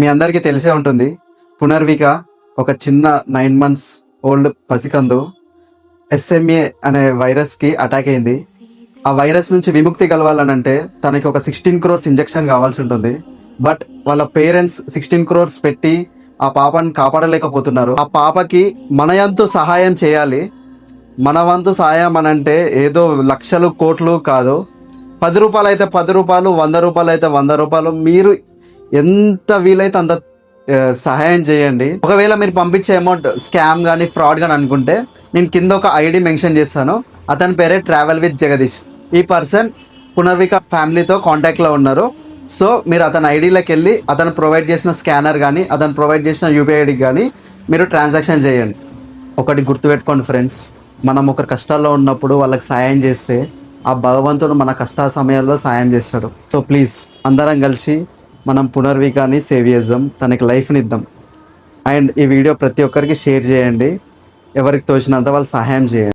మీ అందరికీ తెలిసే ఉంటుంది. పునర్విక ఒక చిన్న 9 months ఓల్డ్ పసికందు ఎస్ఎంఏ అనే వైరస్కి అటాక్ అయింది. ఆ వైరస్ నుంచి విముక్తి కలవాలనంటే తనకి ఒక 16 crores ఇంజెక్షన్ కావాల్సి ఉంటుంది. బట్ వాళ్ళ పేరెంట్స్ 16 crores పెట్టి ఆ పాపని కాపాడలేకపోతున్నారు. ఆ పాపకి మన వంతు సహాయం చేయాలి. మన వంతు సహాయం అనంటే ఏదో లక్షలు కోట్లు కాదు. 10 రూపాయలు అయితే 10 రూపాయలు, 100 రూపాయలు అయితే 100 రూపాయలు, మీరు ఎంత వీలైతే అంత సహాయం చేయండి. ఒకవేళ మీరు పంపించే అమౌంట్ స్కామ్ కానీ ఫ్రాడ్ కానీ అనుకుంటే నేను కింద ఒక ఐడి మెన్షన్ చేస్తాను. అతని పేరే ట్రావెల్ విత్ జగదీష్. ఈ పర్సన్ పునర్విక ఫ్యామిలీతో కాంటాక్ట్లో ఉన్నారు. సో మీరు అతని ఐడిలోకి వెళ్ళి అతను ప్రొవైడ్ చేసిన స్కానర్ కానీ అతను ప్రొవైడ్ చేసిన యూపీఐ ఐడికి కానీ మీరు ట్రాన్సాక్షన్ చేయండి. ఒకటి గుర్తుపెట్టుకోండి ఫ్రెండ్స్, మనం ఒకరి కష్టాల్లో ఉన్నప్పుడు వాళ్ళకి సాయం చేస్తే ఆ భగవంతుడు మన కష్ట సమయాల్లో సాయం చేస్తాడు. సో ప్లీజ్ అందరం కలిసి మనం పునర్వికాని సేవ్ చేద్దాం, తనకి లైఫ్ని ఇద్దాం. అండ్ ఈ వీడియో ప్రతి ఒక్కరికి షేర్ చేయండి. ఎవరికి తోచినంత వాళ్ళు సహాయం చేయండి.